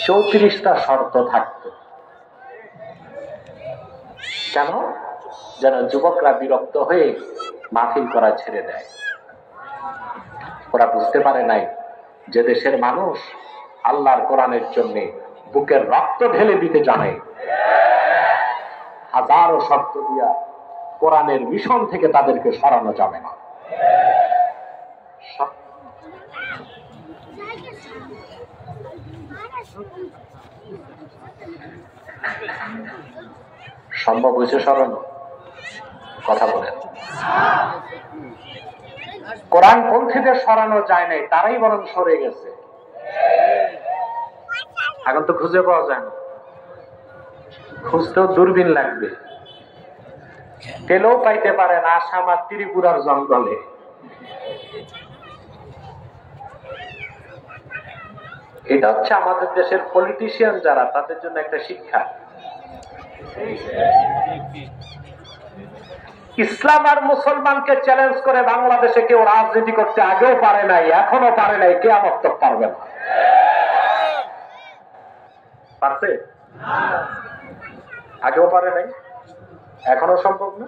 34টা শর্ত থাকতো। কেন? যেন যুবকরা বিরক্ত হয়ে মাহফিল করা ছেড়ে দেয়। ওরা বুঝতে পারে নাই যে দেশের মানুষ আল্লাহর কোরআনের জন্য বুকের রক্ত ঢেলে দিতে জানে। হাজারো শর্ত দিয়া কোরআনের মিশন থেকে তাদেরকে সরানো যাবে না। সম্ভব হয়েছে সরানো? কথা বলেন। কোরআন পন্থীদের সরানো যায় নাই, তারাই বরং সরে গেছে। এখন তো খুঁজে পাওয়া যায় না, খুঁজতেও দূরবীন লাগবে, পেলেও পাইতে পারে না। আসাম আর ত্রিপুরার জঙ্গলে। এটা হচ্ছে আমাদের দেশের পলিটিশিয়ান যারা, তাদের জন্য একটা শিক্ষা। ইসলাম আর মুসলমানকে চ্যালেঞ্জ করে বাংলাদেশে কেউ রাজনীতি করতে আগেও পারে নাই, এখনো পারে নাই, কিয়ামত তক পারবে না। পারছে? আগেও পারে নাই, এখনো সম্ভব না,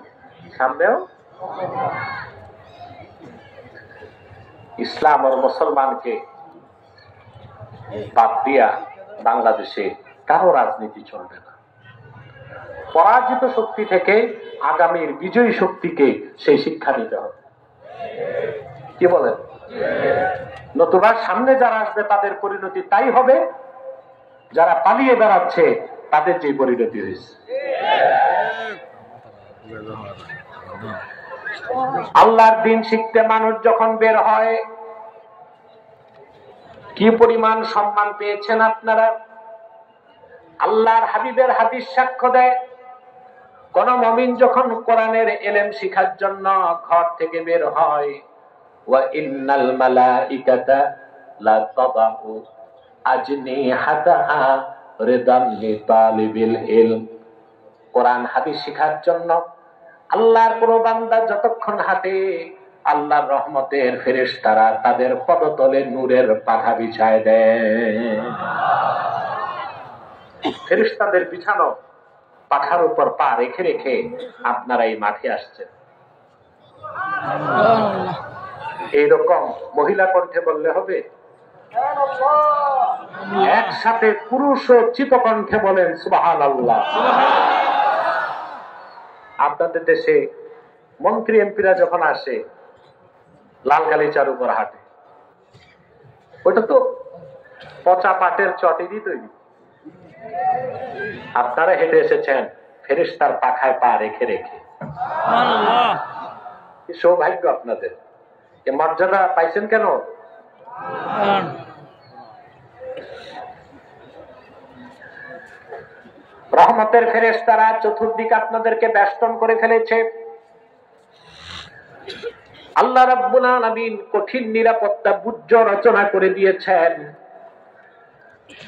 সামনেও। ইসলাম আর মুসলমানকে বাদ দিয়া বাংলাদেশে কারো রাজনীতি চলবে না। পরাজিত শক্তি থেকে আগামীর বিজয়ী শক্তিকে সেই শিক্ষা নিতে হবে। কি বলেন? নতুবা সামনে যারা আসবে তাদের পরিণতি তাই হবে, যারা পালিয়ে বেড়াচ্ছে তাদের যে পরিণতি হয়েছে। আল্লাহর দিন শিখতে মানুষ যখন বের হয়, কি পরিমাণ সম্মান পেয়েছেন আপনারা? আল্লাহর হাবিবের হাদিস সাক্ষ্য দেয়, কোন মুমিন যখন কোরআনের ইলম শিখার জন্য ঘর থেকে বের হয়, ওয়া ইন্নাল মালাইকাতা লা তাদাউ আজনিহাতাহা রিদান লিতালিবিল ইলম। কোরআন হাদিস শিখার জন্য আল্লাহর কোন বান্দা যতক্ষণ হাঁটে, আল্লাহর রহমতের ফেরেশতারা তাদের পদতলে নূরের পাখা বিছায় দেয়। ফেরেশতাদের বিছানো পাখার উপর পা রেখে রেখে আপনারা এই মাঠে আসছেন। এইরকম মহিলা কণ্ঠে বললে হবে? একসাথে পুরুষ ও চিতকণ্ঠে বলেন সুবহানাল্লাহ। আপনাদের দেশে মন্ত্রী এমপিরা যখন আসে লাল গালিচার উপর হাঁটে, ওটা তো পচা পাটের চটেরই তৈরি। আপনারা হেঁটে এসেছেন ফেরেশতার পাখায় পা রেখে রেখে। সৌভাগ্য আপনাদের, এ মর্যাদা পাইছেন কেন? রহমতের ফেরেশতারা চতুর্দিকে আপনাদেরকে বেষ্টন করে ফেলেছে। আল্লাহ রাব্বুল আলামিন কঠিন নিরাপত্তা বুর্জ রচনা করে দিয়েছেন।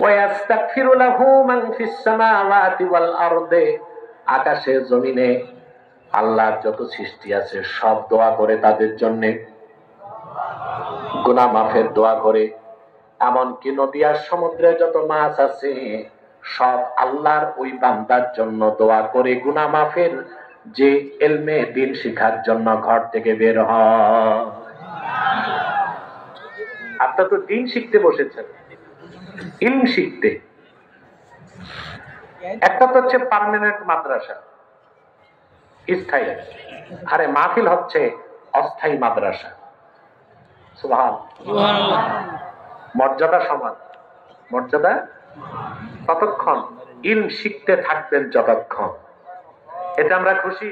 ওয়াস্তাগফিরু লাহু মান ফিস সামাওয়াতি ওয়াল আরদে, আকাশে জমিনে আল্লাহর যত সৃষ্টি আছে সব দোয়া করে তাদের জন্য, গুনাহ মাফের দোয়া করে। এমনকি নদী আর সমুদ্রে যত মাছ আছে সব আল্লাহর ওই বান্দার জন্য দোয়া করে গুনাহ মাফের, যে ইলমে দ্বীন শিখার জন্য ঘর থেকে বের হয়। আপনারা তো দ্বীন শিখতে বসেছেন, ইলম শিখতে। একটা তো হচ্ছে পার্মানেন্ট মাদ্রাসা, স্থায়ী, আরে মাহফিল হচ্ছে অস্থায়ী মাদ্রাসা। সুবহানাল্লাহ। মর্যাদা সমান, মর্যাদা ততক্ষণ, ইলম শিখতে থাকবেন যতক্ষণ। এতে আমরা খুশি?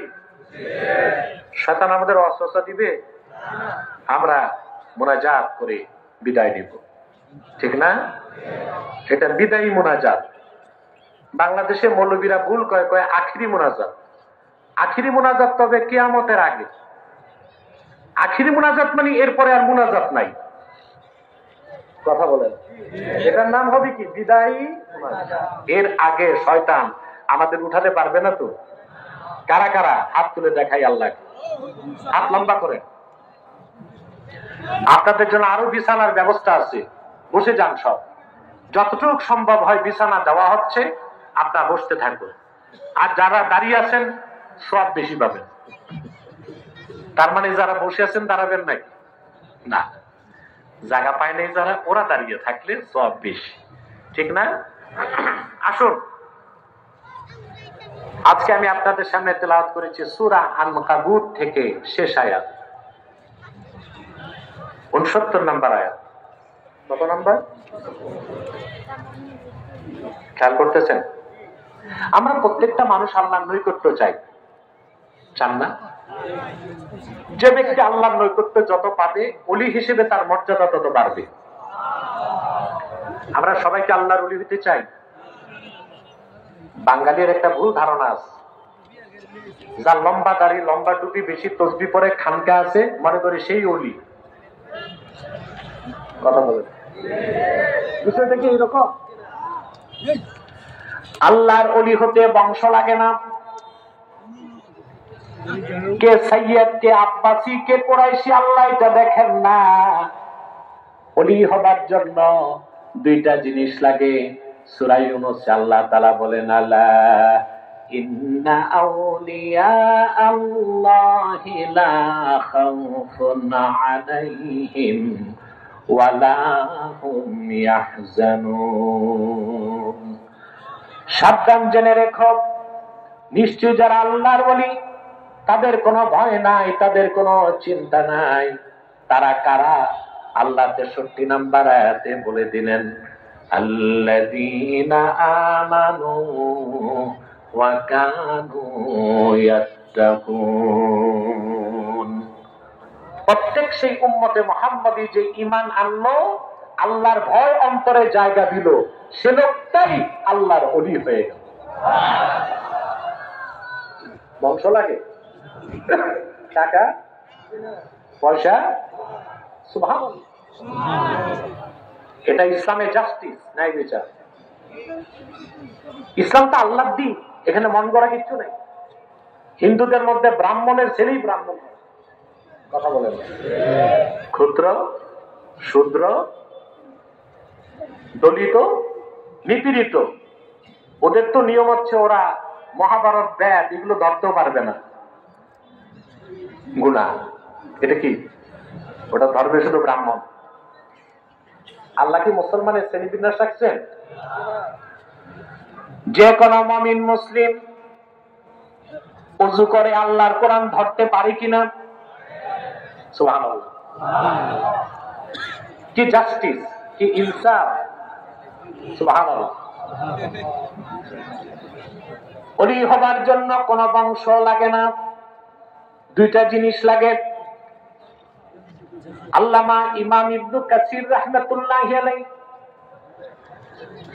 শয়তান আমাদের ওয়াসওয়াসা দিবে? আমরা মুনাজাত করে বিদায় নিব, ঠিক না? এটা বিদায়ী মুনাজাত। বাংলাদেশে মৌলবীরা ভুল কয় আখিরি মুনাজাত। আখিরি মুনাজাত তবে কিয়ামতের আগে। আখিরি মুনাজাত মানে এরপরে আর মুনাজাত নাই। কথা বলেন, এটার নাম হবে কি? বিদায়ী মুনাজাত। এর আগে শয়তান আমাদের উঠাতে পারবে না তো। কারা কারা হাত তুলে দেখাই আল্লাহকে, হাত লম্বা করে। আপনাদের জন্য আরো বিছানার ব্যবস্থা আছে, বসে যান সব। যতটুকু সম্ভব হয় বিছানা দেওয়া হচ্ছে, আপনার বসতে থাকবেন। আর যারা দাঁড়িয়ে আছেন সব বেশি পাবেন। তার মানে যারা বসে আছেন দাঁড়াবেন নাকি? না, জায়গা পায় নাই যারা, ওরা দাঁড়িয়ে থাকলে সব বেশি, ঠিক না? আসুন, আজকে আমি আপনাদের সামনে তেলাওয়াত করেছি সূরা আন-কাবুত থেকে শেষ আয়াত, 69 নম্বর আয়াত। কত নম্বর খেয়াল করতেছেন? আমরা প্রত্যেকটা মানুষ আল্লাহর নৈকট্য চাই, চান না? যে ব্যক্তি আল্লাহর নৈকট্য যত পাবে, ওলি হিসেবে তার মর্যাদা তত বাড়বে। আমরা সবাইকে আল্লাহর ওলি হতে চাই। বাঙালির একটা ভুল ধারণা আছে, যার লম্বা দাড়ি, লম্বা টুপি, বেশি তসবি পরে, খানকা আছে, মনে করে সেই ওলি। কথা বলেন, বিষয়টা কি এরকম? আল্লাহর ওলি হতে বংশ লাগে না। কে সৈয়দ, কে আব্বাসি, কে কুরাইশি, আল্লাহ এটা দেখেন না। ওলি হবার জন্য দুইটা জিনিস লাগে। সূরা ইউনূসে আল্লাহ তাআলা বলেন, আলা ইন্না আউলিয়া আল্লাহি লা খাউফুন আলাইহিম ওয়া লা হুম ইয়াহজানুন। সাবধান জেনে রেখো, নিশ্চয় যারা আল্লাহর ওলি তাদের কোনো ভয় নাই, তাদের কোনো চিন্তা নাই। তারা কারা? আল্লাহ 63 নম্বর আয়াতে বলে দিলেন, আল্লাযীনা আমানু ওয়া কানু ইয়াত্তাকুন। প্রত্যেক সেই উম্মতে মুহাম্মাদি যে ঈমান আনলো, আল্লাহর ভয় অন্তরে জায়গা দিল, সে লোকটাই আল্লাহর ওলি হয়ে গেল। বংশ লাগে, টাকা পয়সা, সুবহানাল্লাহ। এটা ইসলামের জাস্টিস, ন্যায় বিচার। ইসলাম তো আল্লাহর দ্বীন, এখানে মন করা কিচ্ছু নেই। হিন্দুদের মধ্যে ব্রাহ্মণের ছেলেই ব্রাহ্মণ, কথা বলেন। ক্ষুদ্র, শূদ্র, দলিত, নিপীড়িত, ওদের তো নিয়ম হচ্ছে ওরা মহাভারত, বেদ এগুলো ধরতেও পারবে না। গুনাহ, এটা কি? ওটা ধর্মে শুধু ব্রাহ্মণ। আল্লাহ কি মুসলমানের শ্রেণীবিন্যাস রাখছেন? যে কোনো মুমিন মুসলিম ওযু করে আল্লাহর কোরআন ধরতে পারে কিনা? সুবহানাল্লাহ। কি জাস্টিস, কি ইনসাফ, সুবহানাল্লাহ। ওলি হবার জন্য কোন বংশ লাগে না, দুইটা জিনিস লাগে। আল্লামা ইমাম ইবনে কাসির রাহমাতুল্লাহি আলাইহি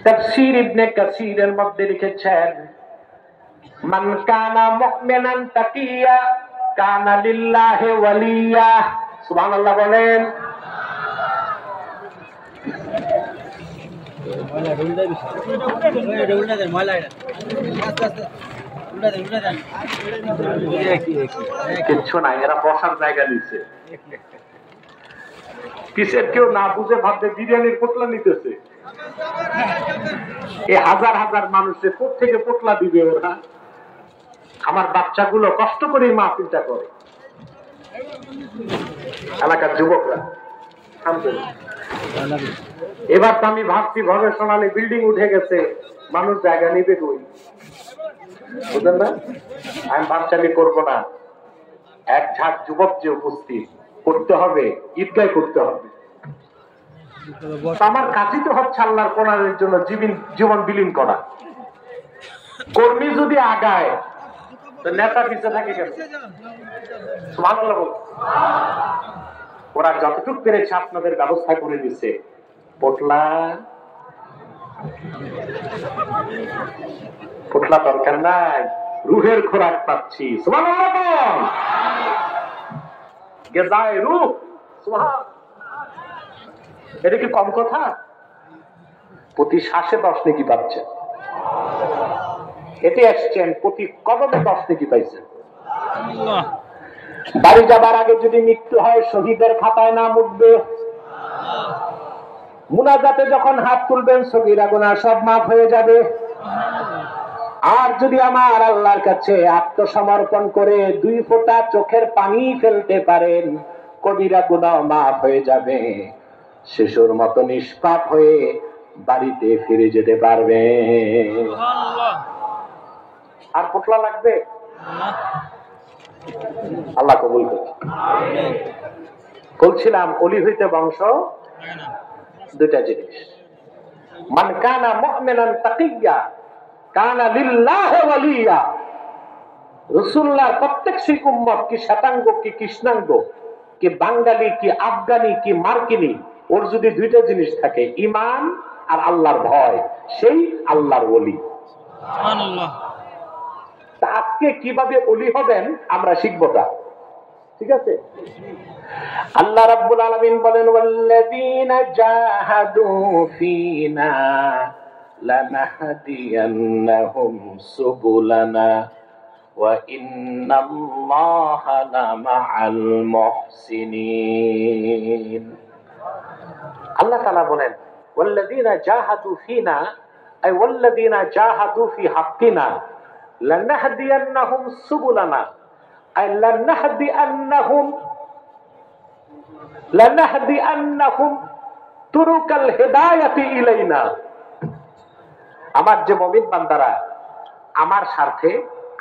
তাফসীর ইবনে কাসিরের মধ্যে লিখেছেন, মান কানা মুমিনান তাকিয়া কানা লিল্লাহি ওয়ালিয়া। সুবহানাল্লাহ বলেন। কিচ্ছু নাই, এরা বসার জায়গা নিচ্ছে। পিছের কেউ না বুঝে ভাববে বিরিয়ানির পোটলা নিতেছে। এই হাজার হাজার মানুষের কোত্থেকে পোটলা দিবে ওরা? আমার বাচ্চাগুলো কষ্ট করে মাহফিলটা করে, এলাকার যুবকরা। এবার তো আমি ভাবছি ঘরে শোনালে বিল্ডিং উঠে গেছে, মানুষ জায়গা নিবে কই? বুঝলেন না? আমি বাচ্চালি করবো না। এক ঝাঁক যুবক যে উপস্থিত, করতে হবে, ঈদগাহ করতে হবে। আমার কাজই তো হচ্ছে আল্লাহর কোরআনের জন্য জীবন বিলীন করা। কর্মী যদি আগায়, তো নেতা পিছিয়ে থাকে কেন? সুবহানাল্লাহ বল। ওরা যতটুকু পেরেছে আপনাদের ব্যবস্থা করে দিচ্ছে। পোটলা পোটলা দরকার নাই, রুহের খোরাক পাচ্ছি। সুবহানাল্লাহ বল। গেজায় রূহ, সুবহান। এটা কি কম কথা? প্রতি শ্বাসে 10 নেকি পাচ্ছেন। এতে আসছেন, প্রতি কদমে 10 নেকি পাইছেন। বাড়ি যাবার আগে যদি মৃত্যু হয়, শহীদের খাতায় নাম উঠবে। মুনাজাতে যখন হাত তুলবেন সগীরা গুনাহ সব মাফ হয়ে যাবে। আর যদি আমার আল্লাহর কাছে আত্মসমর্পণ করে 2 ফোঁটা চোখের পানি ফেলতে পারেন, কবিরা গুনাহ মাফ হয়ে যাবে। শিশুর মতো নিষ্পাপ হয়ে বাড়িতে ফিরে যেতে পারবে। আর পোটলা লাগবে? আল্লাহ কবুল করুন। বলছিলাম ওলি হইতে বংশ 2টা জিনিস। মান কানা মুমিনান তাকিয়্যা কানা লিল্লাহি ওয়ালিয়্যা। রাসূলুল্লাহর প্রত্যেক শিখ উম্মত, কি শ্বেতাঙ্গ কি কৃষ্ণাঙ্গ, কি বাঙালি কি আফগানি কি মার্কিনি, ওর যদি 2টা জিনিস থাকে, ঈমান আর আল্লাহর ভয়, সেই আল্লাহর ওলি। সুবহানাল্লাহ। তা আজকে কিভাবে ওলি হবেন আমরা শিখবো তা, ঠিক আছে? আল্লাহ রাব্বুল আলামিন বলেন, ওয়াল্লাযীনা জাহাদু ফীনা লানাহদিয়ান্নাহুম সুবুলানা ওয়া ইন্নাল্লাহা লামাআল মুহসিনিন। আল্লাহ তাআলা বলেন, ওয়াল্লাযীনা জাহাদু ফীনা আই ওয়াল্লাযীনা জাহাদু ফি হাক্কিনা লানাহদিয়ান্নাহুম সুবুলানা আই লানাহদিয়ান্নাহুম তুরুকাল হিদায়াতি ইলাইনা। আমার যে মুমিন বান্দারা আমার স্বার্থে,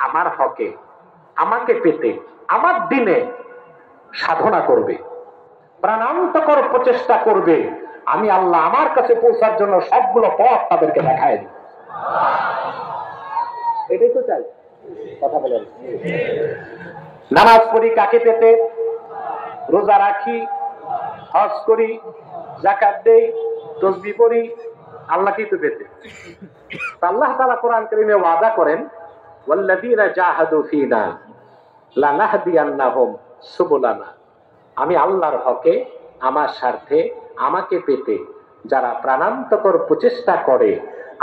আমার হকে, আমাকে পেতে, আমার দিনে সাধনা করবে, প্রাণান্তকর প্রচেষ্টা করবে, আমি আল্লাহ আমার কাছে পৌঁছার জন্য সবগুলো পথ তাদেরকে দেখায় দিই। এটাই তো চাই। কথা বলেন। নামাজ পড়ি কাকে পেতে? রোজা রাখি, হজ করি, যাকাত দেই, তাসবিহ পড়ি, আল্লাহকেই তো পেতে। আল্লাহ তাআলা কোরআন কারীমে ওয়াদা করেন, ওয়াল্লাযীনা জাহাদু ফীনা লানাহদিয়ান্নাহুম সুবুলানা। আমি আল্লাহর হকে, আমার স্বার্থে, আমাকে পেতে যারা প্রাণান্তকর প্রচেষ্টা করে,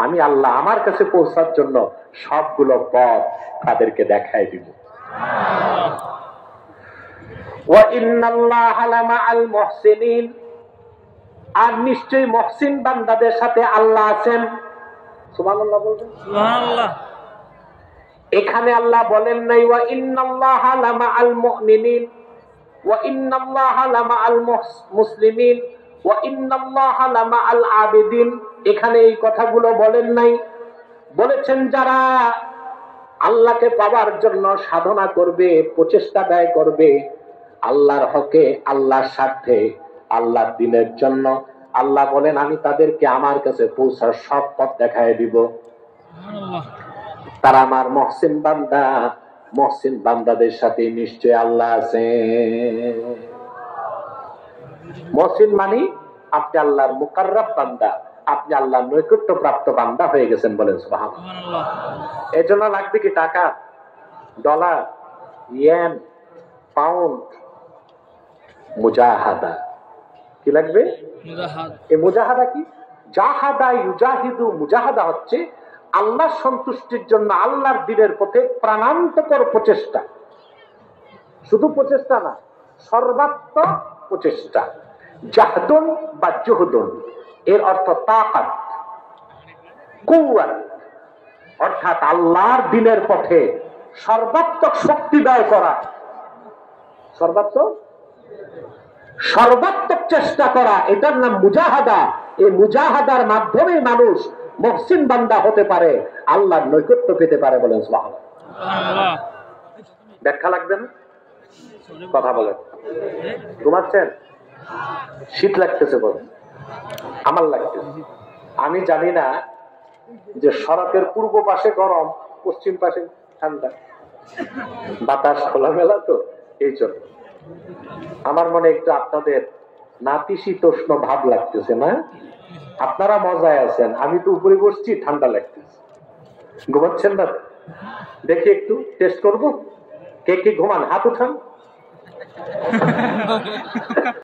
আমি আল্লাহ আমার কাছে পৌঁছার জন্য সবগুলো পথ তাদেরকে দেখায় দিব। ওয়া ইন্নাল্লাহা লামাআল মুহসিনিন। আর নিশ্চয়ই মুহসিন বান্দাদের সাথে আল্লাহ আছেন। সুবহানাল্লাহ বলবেন। সুবহানাল্লাহ। এখানে আল্লাহ বলেন নাই ওয়া ইন্নাল্লাহা লামাআল মুমিনিন ওয়া ইন্নাল্লাহা লামাআল মুসলিমিন ওয়া ইন্নাল্লাহা লামাআল আবিদিন। এখানে এই কথাগুলো বলেন নাই। বলেছেন যারা আল্লাহকে পাওয়ার জন্য সাধনা করবে, প্রচেষ্টা ব্যয় করবে, আল্লাহর হকে, আল্লাহর স্বার্থে, আল্লাহর দ্বীনের জন্য, আল্লাহ বলেন আমি তাদেরকে আমার কাছে পৌঁছার সব পথ দেখায় দিব। তারা আমার মুহসিন বান্দা। মুহসিন বান্দাদের সাথে নিশ্চয় আল্লাহ আছে। মুহসিন মানে আপনি আল্লাহর মুকাররাব বান্দা, আপনি আল্লাহর নৈকট্য প্রাপ্ত বান্দা হয়ে গেছেন। বলেন সুবহানাল্লাহ। এর জন্য লাগবে কি টাকা, ডলার, ইয়েন, পাউন্ড? মুজাহাদা। কি লাগবে? এই মুজাহাদা কি? জাহাদা ইউজাহিদু। মুজাহাদা হচ্ছে আল্লাহর সন্তুষ্টির জন্য, আল্লাহর দ্বীনের পথে প্রাণান্তকর প্রচেষ্টা। শুধু প্রচেষ্টা না, সর্বাত্মক প্রচেষ্টা। জাহদুন বা জুহদুন এর অর্থ তাকাত, কুওয়াত, অর্থাৎ আল্লাহর দ্বীনের পথে সর্বাত্মক শক্তি ব্যয় করা, সর্বাত্মক চেষ্টা করা, এটার নাম মুজাহাদা। এই মুজাহাদার মাধ্যমে মানুষ মুহসিন বান্দা হতে পারে, আল্লাহর নৈকট্য পেতে পারে। বলেন সুবহানাল্লাহ। ব্যাখ্যা লাগবে না? কথা বলেন। ঘুমাচ্ছেন? শীত লাগতেছে? বলেন। আমার লাগতেছে। আমি জানি না যে সড়কের পূর্ব পাশে গরম, পশ্চিম পাশে ঠান্ডা, বাতাস খোলামেলা, তো এই জন্য আমার মনে একটু আপনাদের নাতিশীতোষ্ণ ভাব লাগতেছে না? আপনারা মজায় আছেন, আমি তো উপরে বসছি, ঠান্ডা লাগতেছে। ঘুমাচ্ছেন না? দেখি একটু টেস্ট করবো। কে কে ঘুমান? হাত উঠান।